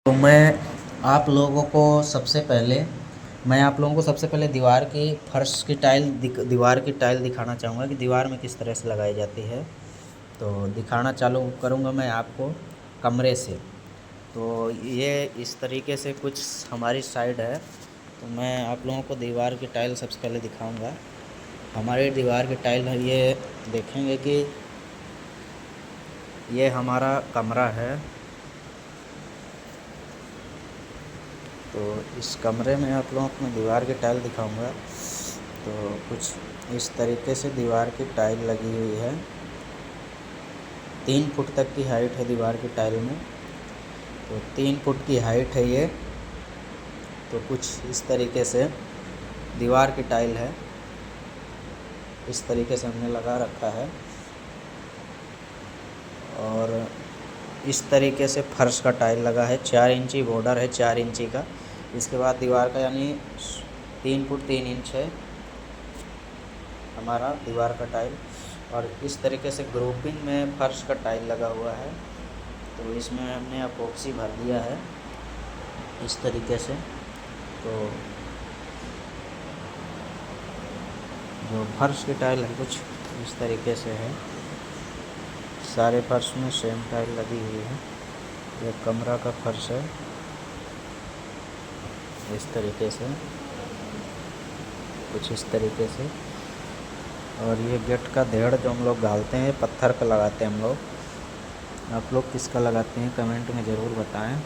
तो मैं आप लोगों को सबसे पहले दीवार की फर्श की टाइल दीवार की टाइल दिखाना चाहूँगा कि दीवार में किस तरह से लगाई जाती है। तो दिखाना चालू करूँगा मैं आपको कमरे से। तो ये इस तरीके से कुछ हमारी साइड है। तो मैं आप लोगों को दीवार की टाइल सबसे पहले दिखाऊंगा। हमारी दीवार की टाइल है, ये देखेंगे कि ये हमारा कमरा है। तो इस कमरे में आप लोगों को मैं दीवार की टाइल दिखाऊंगा। तो कुछ इस तरीके से दीवार की टाइल लगी हुई है। 3 फुट तक की हाइट है दीवार की टाइल में। तो 3 फुट की हाइट है ये। तो कुछ इस तरीके से दीवार की टाइल है, इस तरीके से हमने लगा रखा है। और इस तरीके से फर्श का टाइल लगा है। 4 इंची बॉर्डर है, 4 इंची का। इसके बाद दीवार का यानी 3 फुट 3 इंच है हमारा दीवार का टाइल। और इस तरीके से ग्रुपिंग में फर्श का टाइल लगा हुआ है। तो इसमें हमने अपोक्सी भर दिया है इस तरीके से। तो जो फर्श की टाइल है कुछ इस तरीके से है। सारे फर्श में सेम टाइल लगी हुई है। यह कमरा का फर्श है इस तरीके से, कुछ इस तरीके से। और ये गेट का धेड़ जो हम लोग डालते हैं, पत्थर का लगाते हैं हम लोग। आप लोग किसका लगाते हैं कमेंट में ज़रूर बताएं।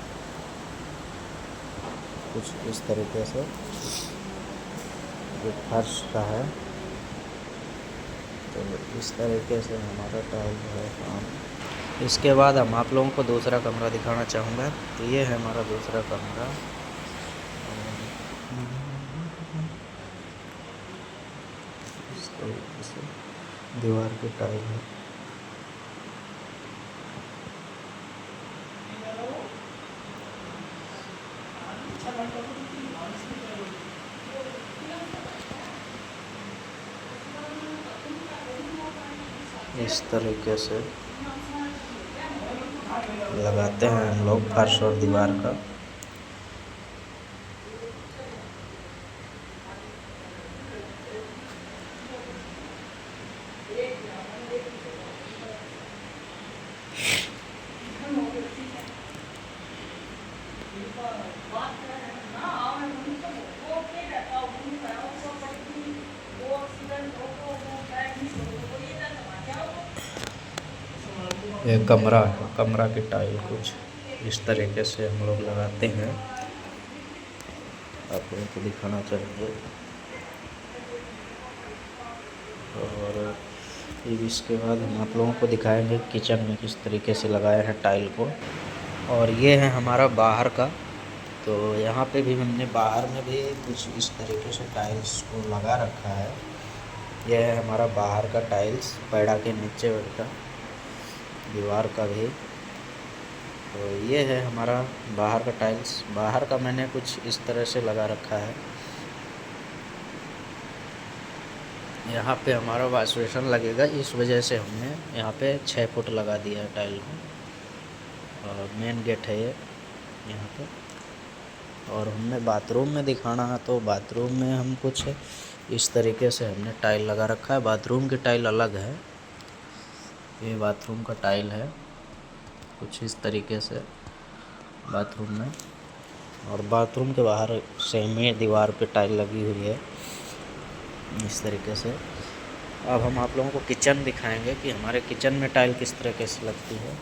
कुछ इस तरीके से ये फर्श का है। तो इस तरीके से हमारा टाइल है काम। इसके बाद हम आप लोगों को दूसरा कमरा दिखाना चाहूँगा। तो ये है हमारा दूसरा कमरा। इस तरीके से दीवार की टाइल है। इस तरीके से लगाते हैं हम लोग फर्श और दीवार का। ये कमरा की टाइल कुछ इस तरीके से हम लोग लगाते हैं। आप लोगों को दिखाना चाहेंगे। और इसके बाद हम आप लोगों को दिखाएंगे किचन में किस तरीके से लगाए हैं टाइल को। और ये है हमारा बाहर का। तो यहाँ पे भी हमने बाहर में भी कुछ इस तरीके से टाइल्स को लगा रखा है। यह है हमारा बाहर का टाइल्स, पैड़ा के नीचे का दीवार का भी। तो ये है हमारा बाहर का टाइल्स। बाहर का मैंने कुछ इस तरह से लगा रखा है। यहाँ पे हमारा वॉश बेसिन लगेगा, इस वजह से हमने यहाँ पे 6 फुट लगा दिया है टाइल को। और मेन गेट है ये यहाँ पे। और हमने बाथरूम में दिखाना है, तो बाथरूम में हम कुछ इस तरीके से हमने टाइल लगा रखा है। बाथरूम की टाइल अलग है, ये बाथरूम का टाइल है कुछ इस तरीके से बाथरूम में। और बाथरूम के बाहर सेम ही दीवार पे टाइल लगी हुई है इस तरीके से। अब हम आप लोगों को किचन दिखाएंगे कि हमारे किचन में टाइल किस तरीके से लगती है।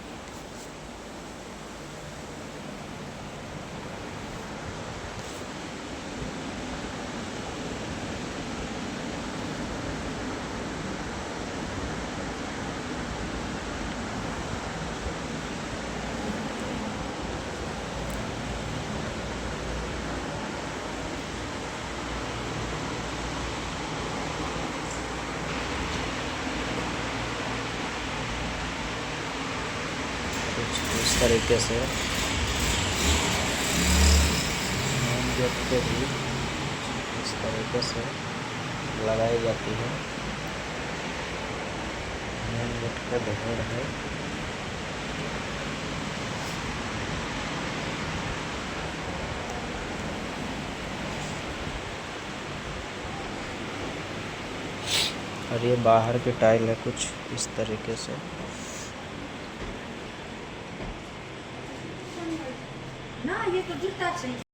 कुछ इस तरीके से मेन गेट पे भी इस तरीके से लगाई जाती है। मेन गेट का बहर है। और ये बाहर की टाइल है कुछ इस तरीके से। ना ये तो जूता चाहिए।